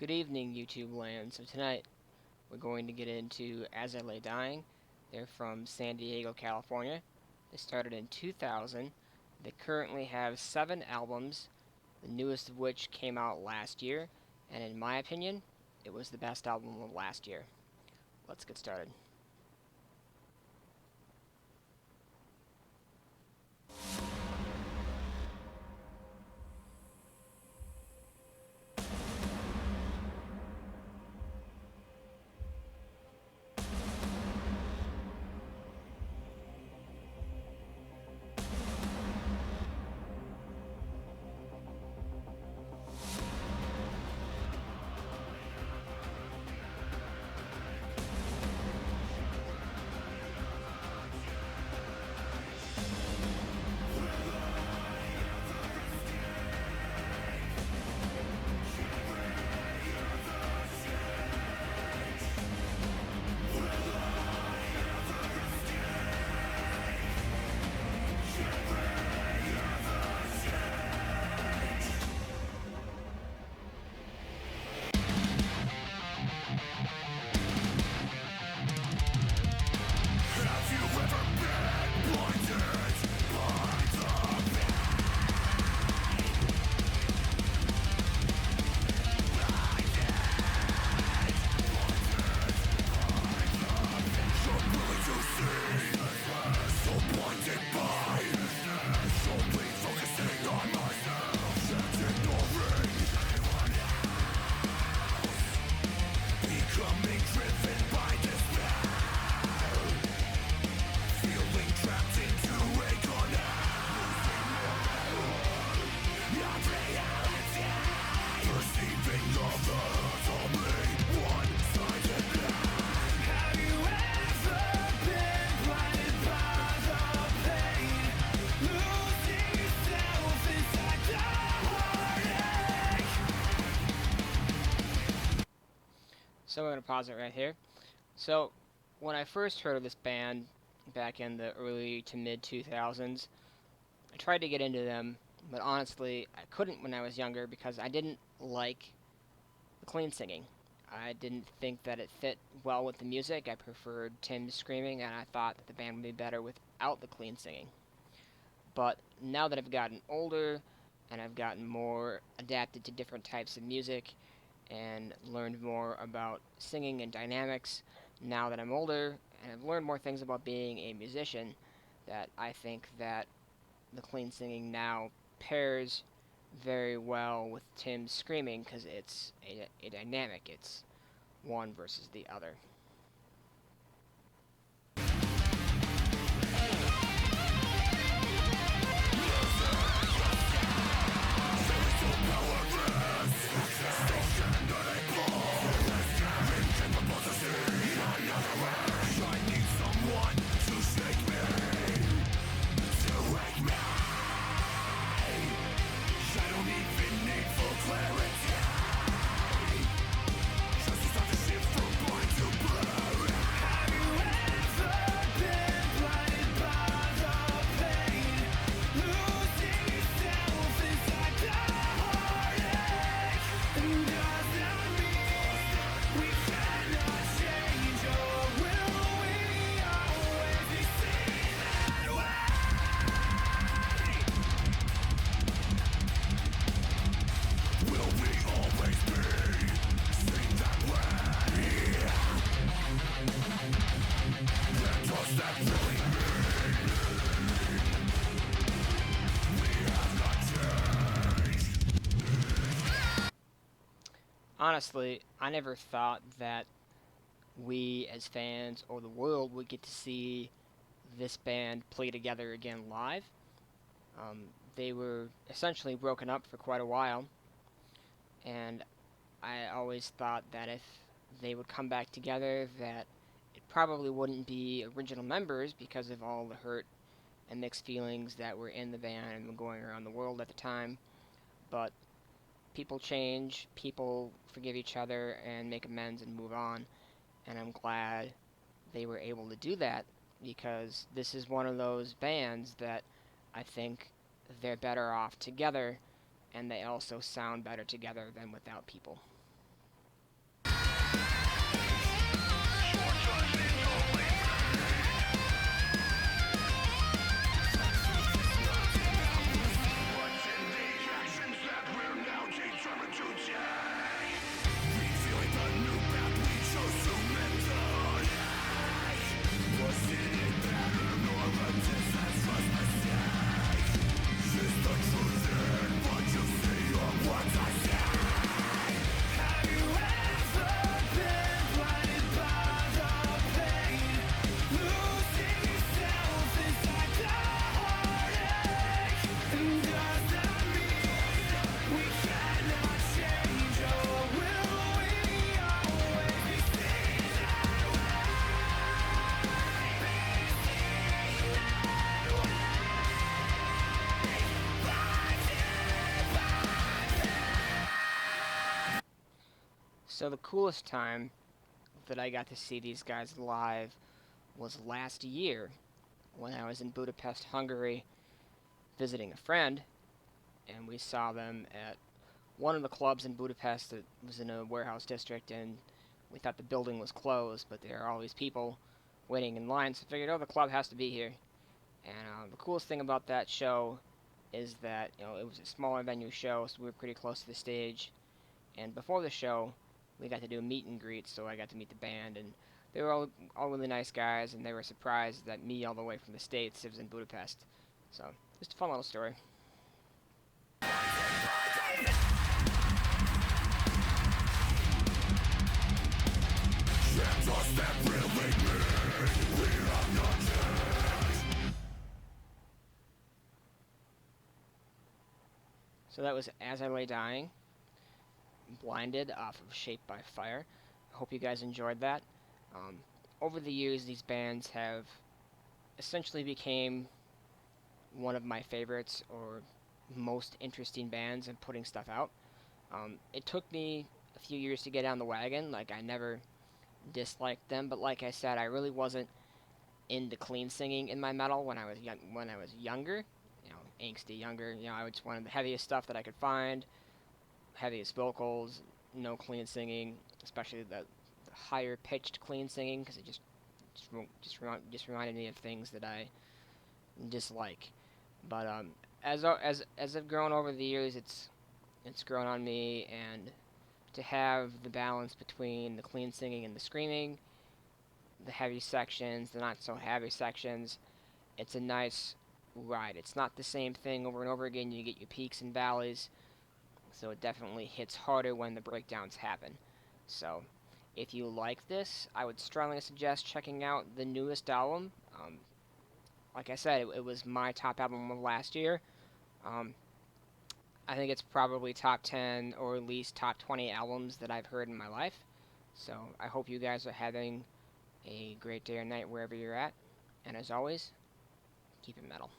Good evening, YouTube land. So tonight we're going to get into As I Lay Dying. They're from San Diego, California. They started in 2000. They currently have 7 albums, the newest of which came out last year, and in my opinion, it was the best album of last year. Let's get started. So I'm going to pause it right here. So when I first heard of this band back in the early to mid 2000s, I tried to get into them, but honestly, I couldn't when I was younger because I didn't like the clean singing. I didn't think that it fit well with the music. I preferred Tim screaming, and I thought that the band would be better without the clean singing. But now that I've gotten older and I've gotten more adapted to different types of music and learned more about singing and dynamics, now that I'm older and I've learned more things about being a musician, that I think that the clean singing now pairs very well with Tim's screaming because it's a dynamic. It's one versus the other. Honestly, I never thought that we as fans or the world would get to see this band play together again live. Um, they were essentially broken up for quite a while, and I always thought that if they would come back together, that it probably wouldn't be original members because of all the hurt and mixed feelings that were in the band and going around the world at the time. But people change, people forgive each other and make amends and move on, and I'm glad they were able to do that because this is one of those bands that I think they're better off together and they also sound better together than without people. So the coolest time that I got to see these guys live was last year when I was in Budapest, Hungary, visiting a friend, and we saw them at one of the clubs in Budapest that was in a warehouse district, and we thought the building was closed, but there are all these people waiting in line, so I figured, oh, the club has to be here. And the coolest thing about that show is that it was a smaller venue show, so we were pretty close to the stage. And before the show, we got to do a meet and greet, so I got to meet the band, and they were all really nice guys, and they were surprised that me, all the way from the States, was in Budapest. So just a fun little story. So that was As I Lay Dying, Blinded, off of Shaped by Fire. I hope you guys enjoyed that. Um, Over the years, these bands have essentially became one of my favorites or most interesting bands in putting stuff out. It took me a few years to get on the wagon. Like, I never disliked them, but like I said, I really wasn't into clean singing in my metal when I was younger. Angsty younger. I just wanted the heaviest stuff that I could find, heaviest vocals, no clean singing, especially the higher pitched clean singing, because it just reminded me of things that I dislike. But as I've grown over the years, it's grown on me, and to have the balance between the clean singing and the screaming, the heavy sections, the not so heavy sections, it's a nice ride. It's not the same thing over and over again. You get your peaks and valleys, so it definitely hits harder when the breakdowns happen. So if you like this, I would strongly suggest checking out the newest album. Like I said, it was my top album of last year. Um, I think it's probably top 10 or at least top 20 albums that I've heard in my life. So I hope you guys are having a great day or night wherever you're at. And as always, keep it metal.